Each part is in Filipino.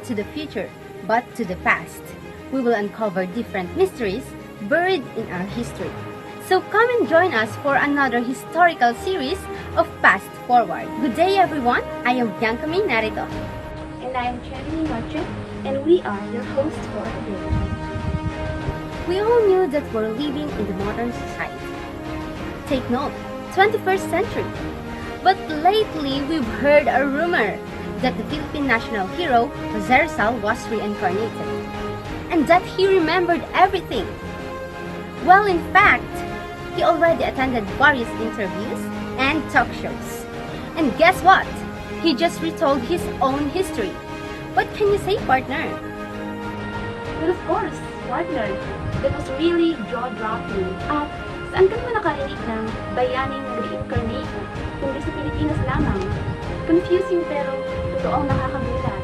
to the future, but to the past. We will uncover different mysteries buried in our history. So come and join us for another historical series of Past Forward. Good day everyone, I am Bianca May Narito. And I am Cherry Noche, and we are your hosts for today. We all knew that we're living in the modern society. Take note, 21st century. But lately, we've heard a rumor that the Philippine national hero, Rizal, was reincarnated. And that he remembered everything. Well, in fact, he already attended various interviews and talk shows. And guess what? He just retold his own history. What can you say, partner? Well, of course, partner. That was really jaw-dropping. At saan ka naman nakarinig ng bayaning reincarnate? Kundi sa Pilipinas lamang. Confusing pero totoong nakakagulat.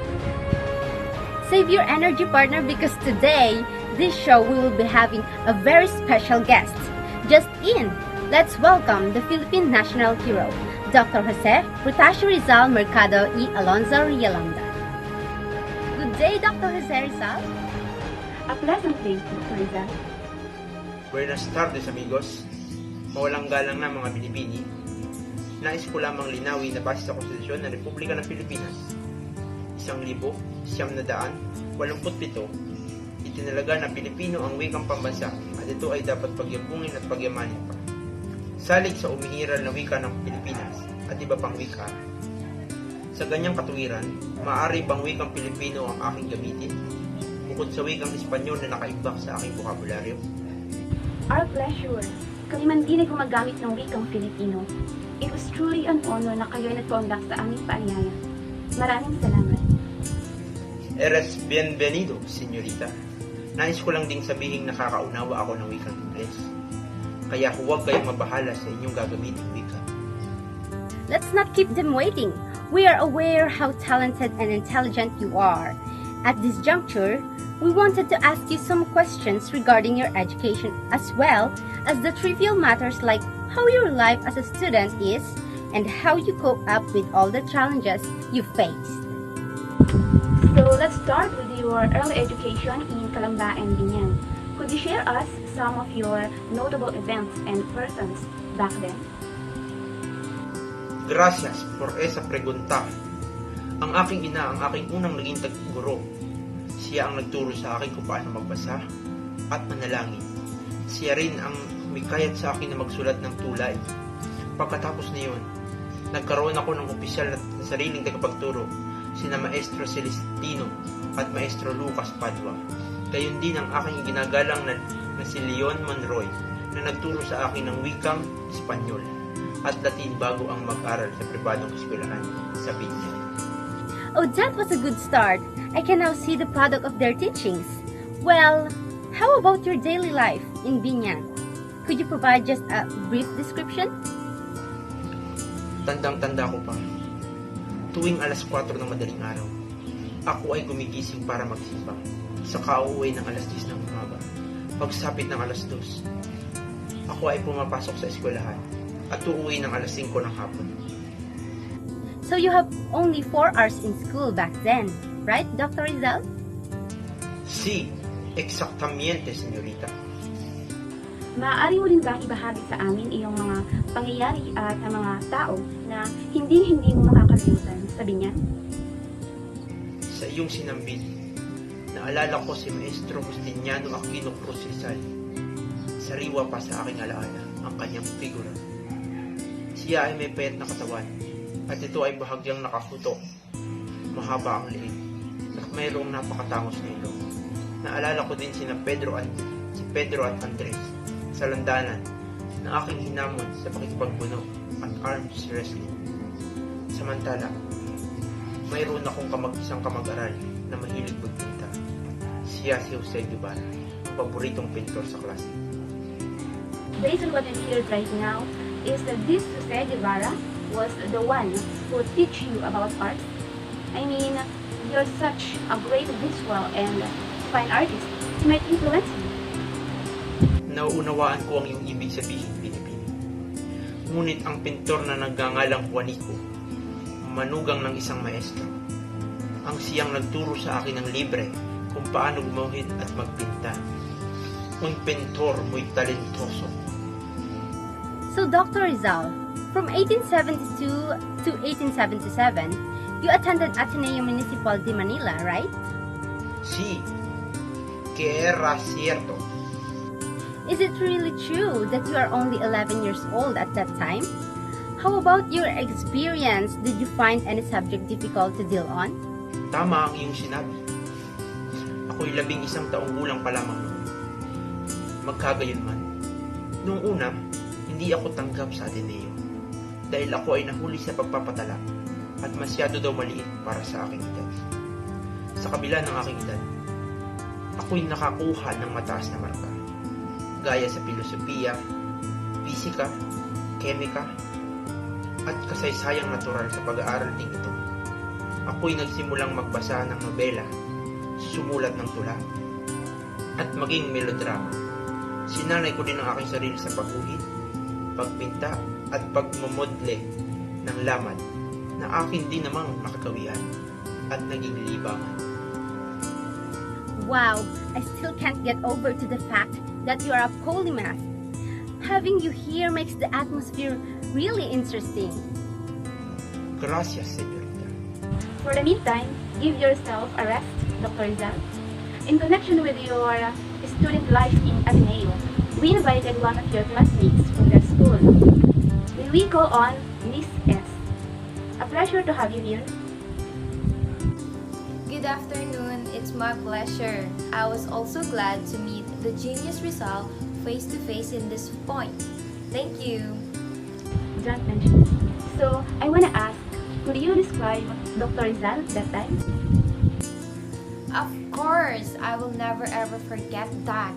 Save your energy, partner, because today, this show we will be having a very special guest. Just in, let's welcome the Philippine national hero, Dr. Jose Rizal Mercado y Alonzo Rialanda. Good day, Dr. Jose Rizal. A pleasant day, Dr. Rizal. Buenas tardes, amigos. Mawalang galang na mga Pilipini. Nais ko lamang linawin na base sa Konstitusyon ng Republika ng Pilipinas, 1,987, itinalaga na Pilipino ang wikang pambansa at ito ay dapat pagyabungin at pagyamanin pa. Salig sa umiiral na wika ng Pilipinas at iba pang wika. Sa ganyang katuwiran, maaari bang wikang Pilipino ang aking gamitin, bukod sa wikang Espanyol na nakaimbak sa aking bokabularyo? Our pleasure. Kami man din ay gumagamit ng wikang Filipino. It was truly an honor na kayo ay nagpaundak sa aming paanyaya. Maraming salamat. Eres bienvenido, senyorita. Nais ko lang ding sabihin nakakaunawa ako ng wikang Ingles. Kaya huwag kayong mabahala sa inyong gagamiting wika. Let's not keep them waiting. We are aware how talented and intelligent you are. At this juncture, we wanted to ask you some questions regarding your education as well as the trivial matters like how your life as a student is and how you cope up with all the challenges you faced. So let's start with your early education in Calamba and Binyan. Could you share us some of your notable events and persons back then? Gracias por esa pregunta. Ang aking ina ang aking unang naging guro. Siya ang nagturo sa akin kung paano magbasa at manalangin. Siya rin ang mikayat sa akin na magsulat ng tulay. Pagkatapos niyon, nagkaroon ako ng opisyal na sariling tagapagturo, sina Maestro Celestino at Maestro Lucas Padua. Gayon din ang aking ginagalang na si Leon Monroy na nagturo sa akin ng wikang Espanyol at Latin bago ang mag-aral sa pribadong eskwelahan sa Binyan. Oh, that was a good start. I can now see the product of their teachings. Well, how about your daily life in Binyan? Could you provide just a brief description? Tandang-tanda ko pa. Tuwing alas 4 ng madaling araw, ako ay gumigising para magsimba. Sa kauuwi ng alas 10 ng umaga. Pagsapit ng alas 2, ako ay pumapasok sa eskwelahan at uuwi ng alas 5 ng hapon. So you have only 4 hours in school back then, right, Dr. Rizal? Si, exactamente, senyorita. Maaari mo rin bang ibahagi sa amin iyong mga pangyayari at ang mga tao na hindi mo makakalimutan sa Binyan? Sa iyong sinambit, naalala ko si Maestro Justiniano Aquino Cruz Rizal. Sariwa pa sa aking alaala ang kanyang figura. Siya ay may payat na katawan at ito ay bahagyang nakaputok. Mahaba ang liig at mayroong napakatangos na ilong. Naalala ko din si Pedro at Andres sa landanan na aking hinamon sa pakikipagbuno at arms wrestling. Samantala, mayroon akong isang kamag-aral na mahilig magpinta. Siya si Jose Guevara, ang paboritong pintor sa klase. Based on what I've heard right now, is that this Jose Guevara was the one who teach you about art. I mean, you're such a great visual and fine artist. He might influence you. Nauunawaan ko ang iyong ibig sabihin, Pilipino. Ngunit ang pintor na nagngangalang Juanico, manugang ng isang maestro. ang siyang nagturo sa akin ng libre kung paano gumuhit at magpinta. Un pintor muy talentoso. So, Dr. Rizal, from 1872 to 1877, you attended Ateneo Municipal de Manila, right? Sí, que era cierto. Is it really true that you are only 11 years old at that time? How about your experience? Did you find any subject difficult to deal on? Tama ang iyong sinabi. Ako'y 11 taong gulang pa lamang noon. Magkagayunman, noong una, hindi ako tanggap sa Ateneo dahil ako ay nahuli sa pagpapatala at masyado daw maliit para sa aking edad. Sa kabila ng aking edad, ako'y nakakuha ng mataas na marka, gaya sa filosofiya, pisika, kemika, at kasaysayang natural sa pag-aaral ding ito. Ako'y nagsimulang magbasa ng nobela, sumulat ng tula, at maging melodrama. Sinanay ko din ang aking sarili sa pagguhit, pagpinta, at pagmamodle ng laman na akin din namang nakagawian at naging libangan. Wow, I still can't get over to the fact that you are a polymath. Having you here makes the atmosphere really interesting. Gracias, señorita. For the meantime, give yourself a rest, Dr. Rizal. In connection with your student life in Ateneo, we invited one of your classmates from the school. Will we call on Miss S? A pleasure to have you here. Good afternoon, it's my pleasure. I was also glad to meet the genius Rizal face to face in this point. Thank you. Don't mention. So, I want to ask, could you describe Dr. Rizal that time? Of course, I will never ever forget that.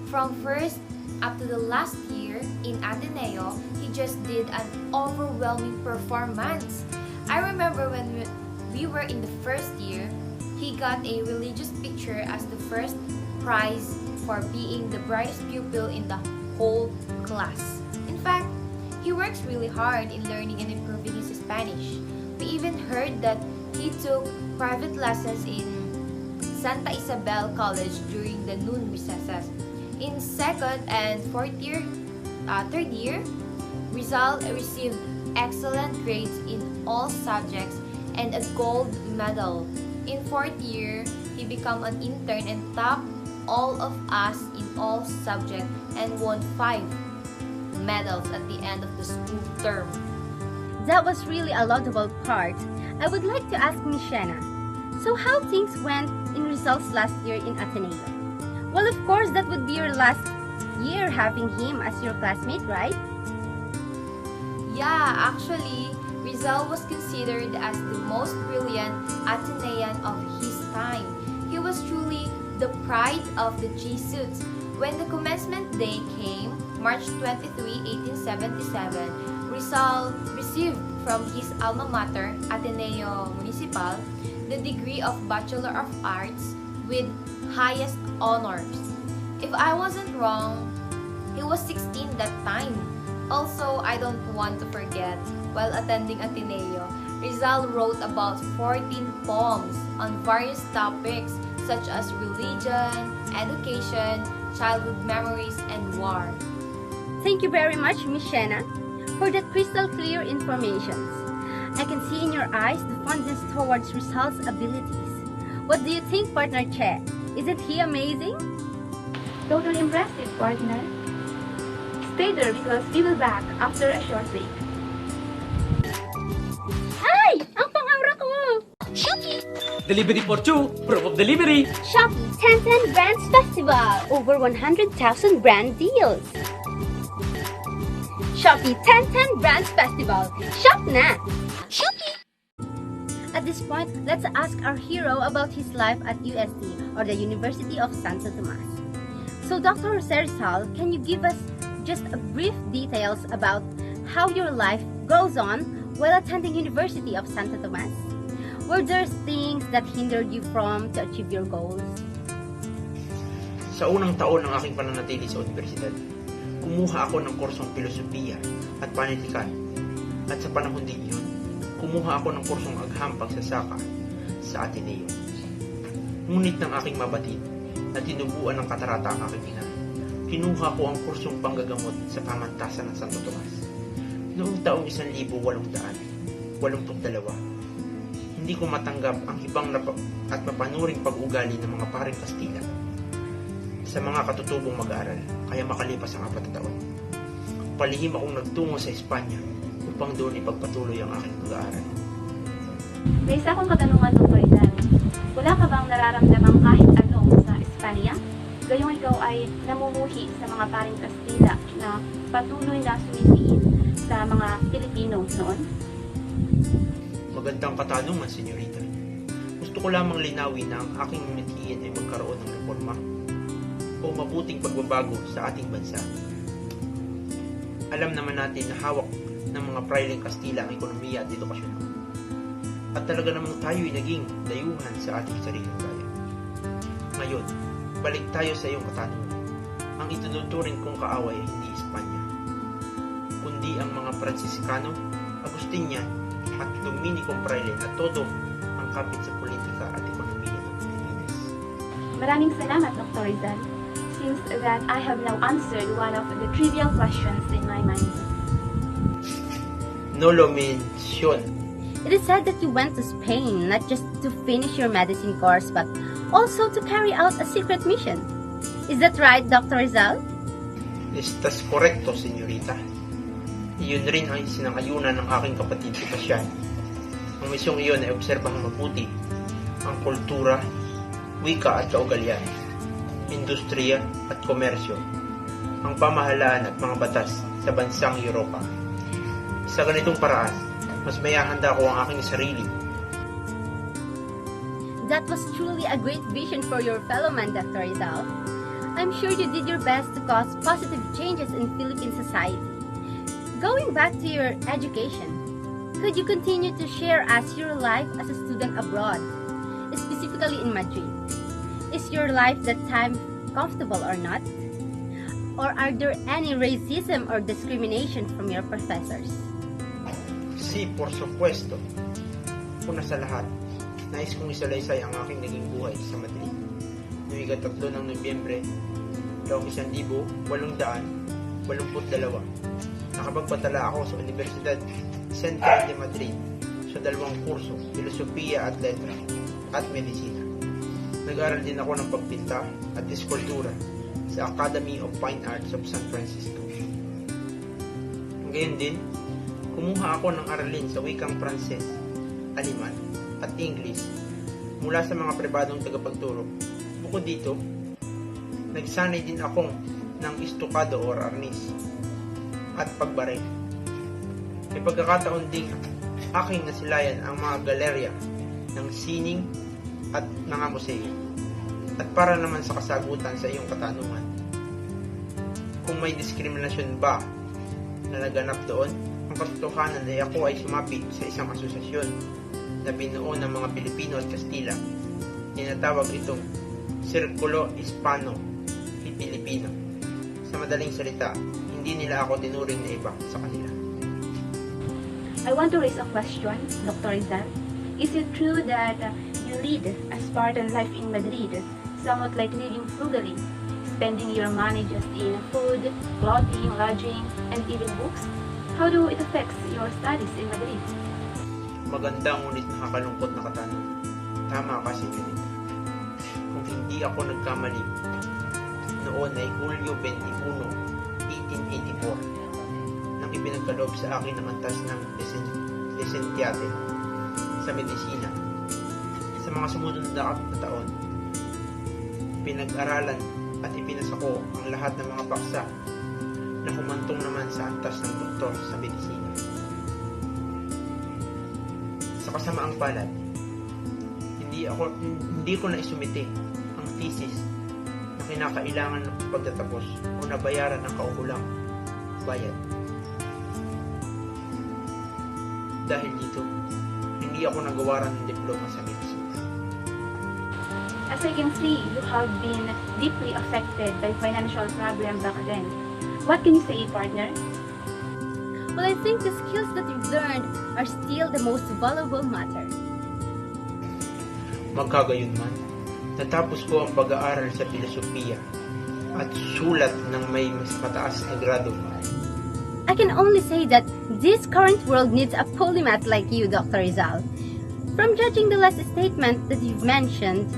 From first up to the last year in Ateneo, he just did an overwhelming performance. I remember when we were in the first year, he got a religious picture as the first prize for being the brightest pupil in the whole class. In fact, he works really hard in learning and improving his Spanish. We even heard that he took private lessons in Santa Isabel College during the noon recesses. In second and third year, Rizal received excellent grades in all subjects and a gold medal. In fourth year, he became an intern and topped all of us in all subjects and won 5 medals at the end of the school term. That was really a laudable part. I would like to ask Miss Shanna, so how things went in results last year in Ateneo? Well, of course, that would be your last year having him as your classmate, right? Yeah, actually, Rizal was considered as the most brilliant Atenean of his time. He was truly the pride of the Jesuits. When the commencement day came, March 23, 1877, Rizal received from his alma mater, Ateneo Municipal, the degree of Bachelor of Arts with highest honors. If I wasn't wrong, he was 16 that time. Also, I don't want to forget, while attending Ateneo, Rizal wrote about 14 poems on various topics such as religion, education, childhood memories, and war. Thank you very much, Miss Shanna, for that crystal clear information. I can see in your eyes the fondness towards Rizal's abilities. What do you think, partner Che? Isn't he amazing? Totally impressive, partner. Stay there because we will back after a short break. Ay! Ang pang-aura ko! Delivery for 2, proof of delivery. Shopee 1010 Brands Festival! Over 100,000 brand deals! Shopee 1010 Brands Festival! Shop na! Shopee! At this point, let's ask our hero about his life at UST, or the University of Santo Tomas. So, Dr. Rizal, can you give us just a brief details about how your life goes on while attending University of Santo Tomas? Were there things that hindered you from to achieve your goals? Sa unang taon ng aking pananatili sa universidad, kumuha ako ng kursong filosofiya at panitikan. At sa panahon din yun, kumuha ako ng kursong agham pagsasaka sa Ateneo. Ngunit ng aking mabatid na tinubuan ng katarata ang aking ina, kinuha ko ang kursong panggagamot sa pamantasan ng Santo Tomas. Noong taong 1882, hindi ko matanggap ang hibang at mapanuring pag-ugali ng mga paring Kastila sa mga katutubong mag-aaral, kaya makalipas ang 4 na taon. Palihim akong nagtungo sa Espanya upang doon ipagpatuloy ang aking pag-aaral. May isa akong katanungan, Dr. Rizal. Wala ka bang nararamdamang kahit ano sa Espanya? Gayong ikaw ay namumuhi sa mga paring Kastila na patuloy na sumisiid sa mga Pilipino noon? Magandang katanungan, senyorita. Gusto ko lamang linawin na ang aking mithiin ay magkaroon ng reforma o mabuting pagbabago sa ating bansa. Alam naman natin na hawak ng mga prailing Kastila ang ekonomiya at edukasyon. At talaga namang tayo'y naging dayuhan sa ating sariling bayan. Ngayon, balik tayo sa iyong katanungan. Ang ituturing kong kaaway ay hindi Espanya, kundi ang mga Fransiskano, Agustinian at Dominicong praile na todo ang kapit sa politika at ekonomiya ng Pilipinas. Maraming salamat, Dr. Rizal. Seems that I have now answered one of the trivial questions in my mind. No lo mention. It is said that you went to Spain not just to finish your medicine course but also to carry out a secret mission. Is that right, Dr. Rizal? Estás correcto, senyorita. Iyon rin ang sinangayunan ng aking kapatid si Pasyan. Ang misyong iyon ay obserbahang mabuti ang kultura, wika at kaugalian, industriya at komersyo, ang pamahalaan at mga batas sa bansang Europa. Sa ganitong paraan, mas mayahanda ko ang aking sarili. That was truly a great vision for your fellow man, Dr. Rizal. I'm sure you did your best to cause positive changes in Philippine society. Going back to your education, could you continue to share us your life as a student abroad, specifically in Madrid? Is your life that time comfortable or not? Or are there any racism or discrimination from your professors? Si, por supuesto. Una sa lahat, nais kong isalaysay ang aking naging buhay sa Madrid. Noong 3 ng Nobyembre, taong 1882, nakapagpatala ako sa Universidad Central de Madrid sa 2 kurso, Filosofiya at Letra at Medisina. Nag-aral din ako ng pagpinta at eskultura sa Academy of Fine Arts of San Francisco. Ngayon din, kumuha ako ng aralin sa wikang Pranses, Aleman at English mula sa mga pribadong tagapagturo. Bukod dito, nagsanay din akong ng istukado or arnis at pagbaril. May pagkakataon ding aking nasilayan ang mga galerya ng sining at mga museo. At para naman sa kasagutan sa iyong katanungan, kung may diskriminasyon ba na naganap doon, ang katotohanan ay ako ay sumapit sa isang asosasyon na binuo ng mga Pilipino at Kastila. Tinatawag itong Sirkulo Hispano-Filipino. Sa madaling salita, hindi nila ako tinuring na iba sa kanila. I want to raise a question, Dr. Rizal. Is it true that you lead a Spartan life in Madrid, somewhat like living frugally, spending your money just in food, clothing, lodging, and even books? How do it affect your studies in Madrid? Maganda ngunit nakakalungkot na katanungan. Tama ka, senyorita. Kung hindi ako nagkamali, noon ay Hulyo 21, 1884, nang ipinagkaloob sa akin ang antas ng lisensyate sa medisina. Sa mga sumunod na taon, pinag-aralan at ipinasa ko ang lahat ng mga paksa na humantong naman sa antas ng doktor sa medisina. Sa kasamaang palad, hindi ko na isumite ang thesis na kinakailangan ng pagtatapos o nabayaran ng kaukulang bayad. Dahil dito, hindi ako nagawaran ng diploma sa medisina. As I can see, you have been deeply affected by financial problem back then. What can you say, partner? Well, I think the skills that you've learned are still the most valuable matter. Magkagayunman, natapos ko ang pag-aaral sa filosofiya at sulat ng may mas mataas na grado. I can only say that this current world needs a polymath like you, Dr. Rizal. From judging the last statement that you've mentioned,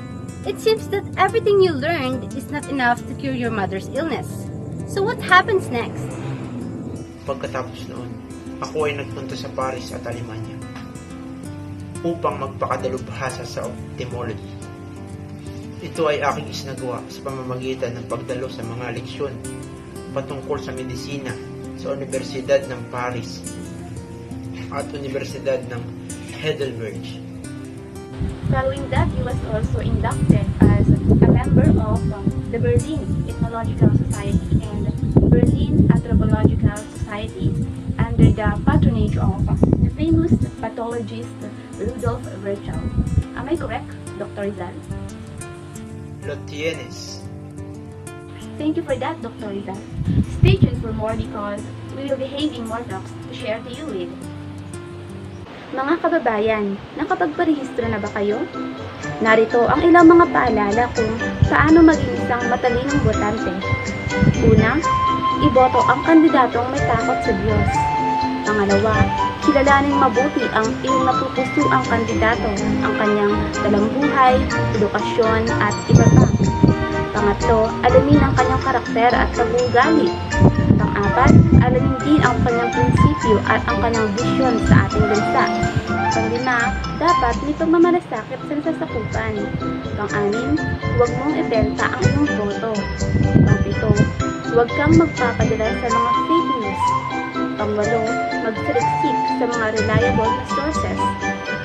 it seems that everything you learned is not enough to cure your mother's illness. So what happens next? Pagkatapos noon, ako ay nagpunta sa Paris at Alemanya upang magpakadalubhasa sa ophthalmology. Ito ay aking isinagawa sa pamamagitan ng pagdalo sa mga leksyon patungkol sa medisina sa Universidad ng Paris at Universidad ng Heidelberg. Following that, he was also inducted as a member of the Berlin Ethnological Society and Berlin Anthropological Society under the patronage of the famous pathologist Rudolf Virchow. Am I correct, Dr. Rizal? Lo tienes. Thank you for that, Dr. Rizal. Stay tuned for more because we will be having more talks to share to you with. Mga kababayan, nakapagparehistro na ba kayo? Narito ang ilang mga paalala kung paano maging isang matalinong botante. Una, iboto ang kandidatong may takot sa Diyos. Pangalawa, kilalanin mabuti ang iyong napupusuang kandidato, ang kanyang talambuhay, edukasyon at iba pa. Pangatlo, alamin ang kanyang karakter at pag-uugali. Pang-apat, alamin din ang kanyang prinsipyo at ang kanyang bisyon sa ating bansa. Pang-lima, dapat may pagmamalasakit sa nasasakupan. Pang-anim, huwag mong ibenta ang iyong boto. Pang-pito, huwag kang magpapadala sa mga fake news. Pang-walo, magsaliksik sa mga reliable na sources.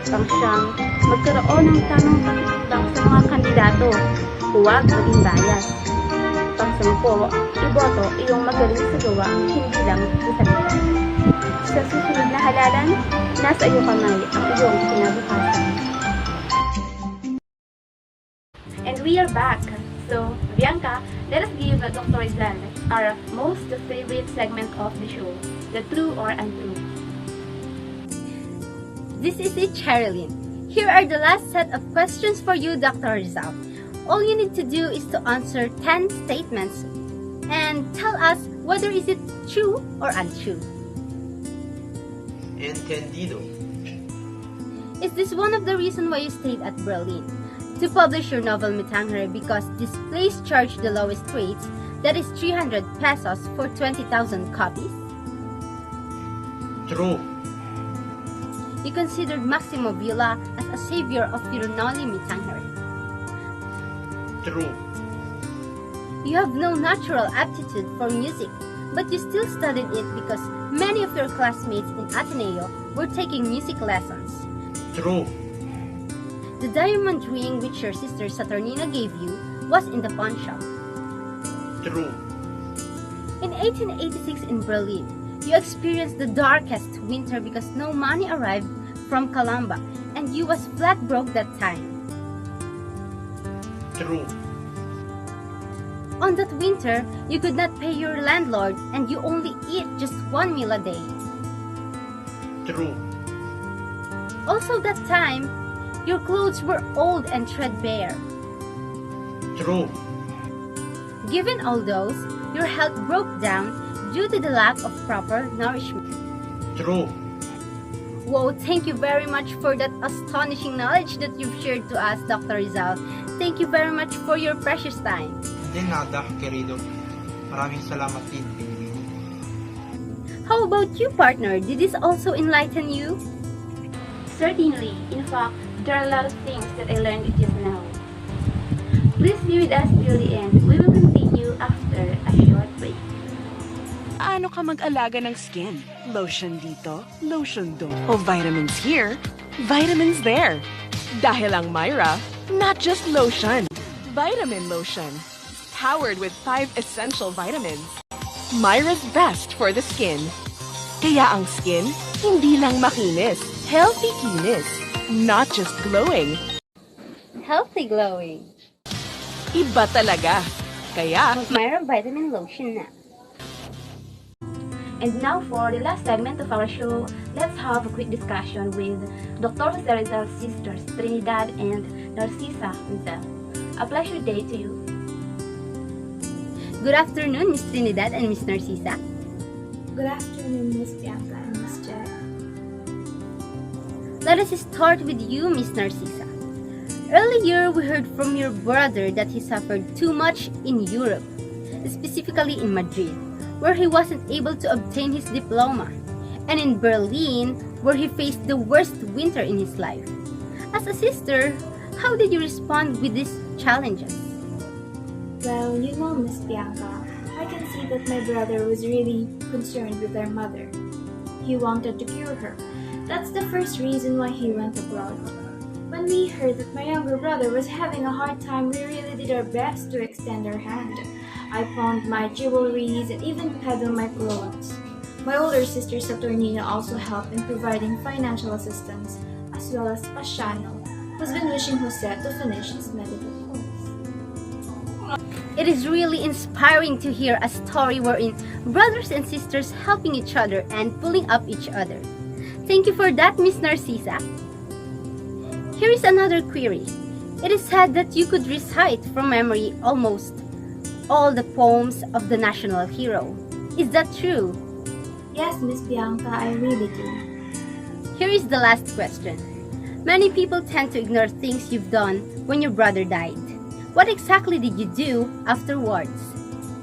Pang-siyam, magkaroon ng tamang pakikibang sa mga kandidato. Huwag maging bias. Pang-sampo, iboto iyong magaling sa gawa, hindi lang sa salita. Sa susunod na halalan, nasa iyo kamay ang iyong kinabukasan. And we are back. So, Bianca, let us give Dr. Rizal our most favorite segment of the show, the true or untrue. This is it, Sherilyn. Here are the last set of questions for you, Dr. Rizal. All you need to do is to answer 10 statements and tell us whether is it true or untrue. Entendido. Is this one of the reasons why you stayed at Berlin? To publish your novel Mitangere because this place charged the lowest rates, that is 300 pesos for 20,000 copies? True. You considered Maximo Villa as a savior of Pironoli Mitangere. True. You have no natural aptitude for music, but you still studied it because many of your classmates in Ateneo were taking music lessons. True. The diamond ring which your sister Saturnina gave you was in the pawn shop. True. In 1886 in Berlin, you experienced the darkest winter because no money arrived from Calamba and you was flat broke that time. True. On that winter, you could not pay your landlord and you only eat just one meal a day. True. Also that time, your clothes were old and threadbare. True. Given all those, your health broke down due to the lack of proper nourishment. True. Wow, thank you very much for that astonishing knowledge that you've shared to us, Dr. Rizal. Thank you very much for your precious time. De nada, querido. Maraming salamat din, Pinguin. How about you, partner? Did this also enlighten you? Certainly. In fact, there are a lot of things that I learned just now. Please be with us till the end. We will continue after a short break. Paano ka mag-alaga ng skin? Lotion dito, lotion doon. O vitamins here, vitamins there. Dahil ang Myra, not just lotion, vitamin lotion. Powered with 5 essential vitamins. Myra's best for the skin. Kaya ang skin, hindi lang makinis, healthy kinis. Not just glowing. Healthy glowing. Iba talaga. Kaya, Myra Vitamin Lotion na. And now for the last segment of our show, let's have a quick discussion with Dr. Rizal's sisters, Trinidad and Narcisa Rizal. A pleasure day to you. Good afternoon, Miss Trinidad and Miss Narcisa. Good afternoon, Miss Bianca and Miss Jack. Let us start with you, Miss Narcisa. Earlier, we heard from your brother that he suffered too much in Europe, specifically in Madrid, where he wasn't able to obtain his diploma, and in Berlin, where he faced the worst winter in his life. As a sister, how did you respond with these challenges? Well, you know, Miss Bianca, I can see that my brother was really concerned with our mother. He wanted to cure her. That's the first reason why he went abroad. When we heard that my younger brother was having a hard time, we really did our best to extend our hand. I pawned my jewelries and even peddled my clothes. My older sister Saturnina also helped in providing financial assistance, as well as Pasiano, who's been wishing Jose to finish his medical course. It is really inspiring to hear a story wherein brothers and sisters helping each other and pulling up each other. Thank you for that, Miss Narcisa. Here is another query. It is said that you could recite from memory almost all the poems of the national hero. Is that true? Yes, Miss Bianca, I really do. Here is the last question. Many people tend to ignore things you've done when your brother died. What exactly did you do afterwards?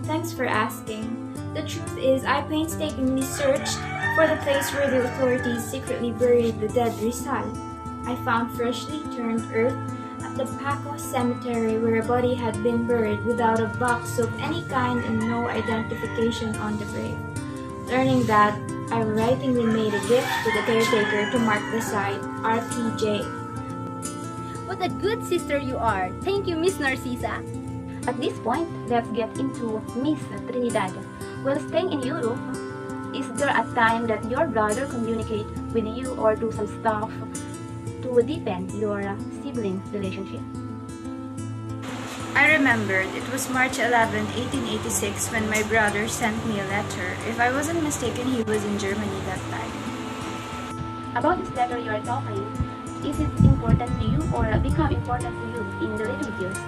Thanks for asking. The truth is, I painstakingly searched for the place where the authorities secretly buried the dead Rizal. I found freshly turned earth at the Paco cemetery where a body had been buried without a box of any kind and no identification on the grave. Learning that, I writingly made a gift to the caretaker to mark the site, RPJ. What a good sister you are. Thank you, Miss Narcisa. At this point, let's get into Miss Trinidad. While staying in Europe, is there a time that your brother communicate with you or do some stuff to deepen your sibling relationship? I remembered it was March 11, 1886 when my brother sent me a letter. If I wasn't mistaken, he was in Germany that time. About this letter you are talking, is it important to you or become important to you in the later years?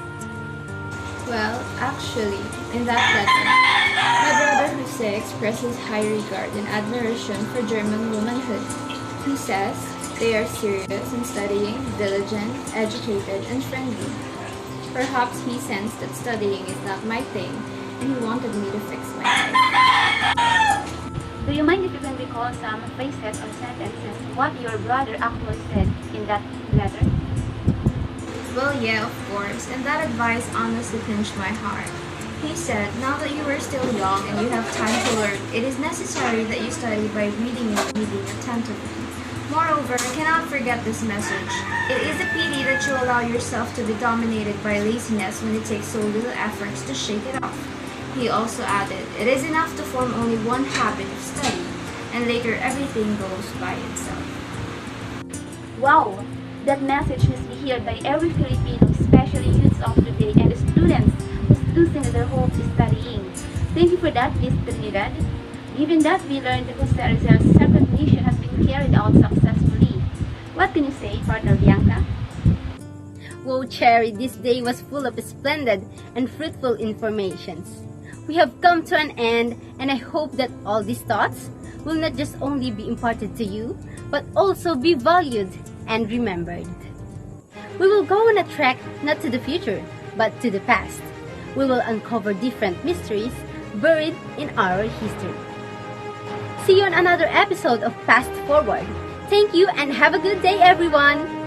Well, actually, in that letter, my brother Jose expresses high regard and admiration for German womanhood. He says they are serious in studying, diligent, educated, and friendly. Perhaps he sensed that studying is not my thing, and he wanted me to fix my life. Do you mind if you can recall some phrases or sentences what your brother actually said in that letter? Well, yeah, of course, and that advice honestly pinched my heart. He said, now that you are still young and you have time to learn, it is necessary that you study by reading and reading attentively. Moreover, I cannot forget this message. It is a pity that you allow yourself to be dominated by laziness when it takes so little efforts to shake it off. He also added, it is enough to form only one habit of study, and later everything goes by itself. Wow! That message must be heard by every Filipino, especially youths of today and the students who's losing their hopes studying. Thank you for that, Miss Trinidad. Given that we learned that Jose Rizal's second mission has been carried out successfully, what can you say, partner Bianca? Whoa, Cherry, this day was full of splendid and fruitful informations. We have come to an end, and I hope that all these thoughts will not just only be imparted to you, but also be valued and remembered. We will go on a trek not to the future, but to the past. We will uncover different mysteries buried in our history. See you on another episode of Fast Forward. Thank you and have a good day, everyone!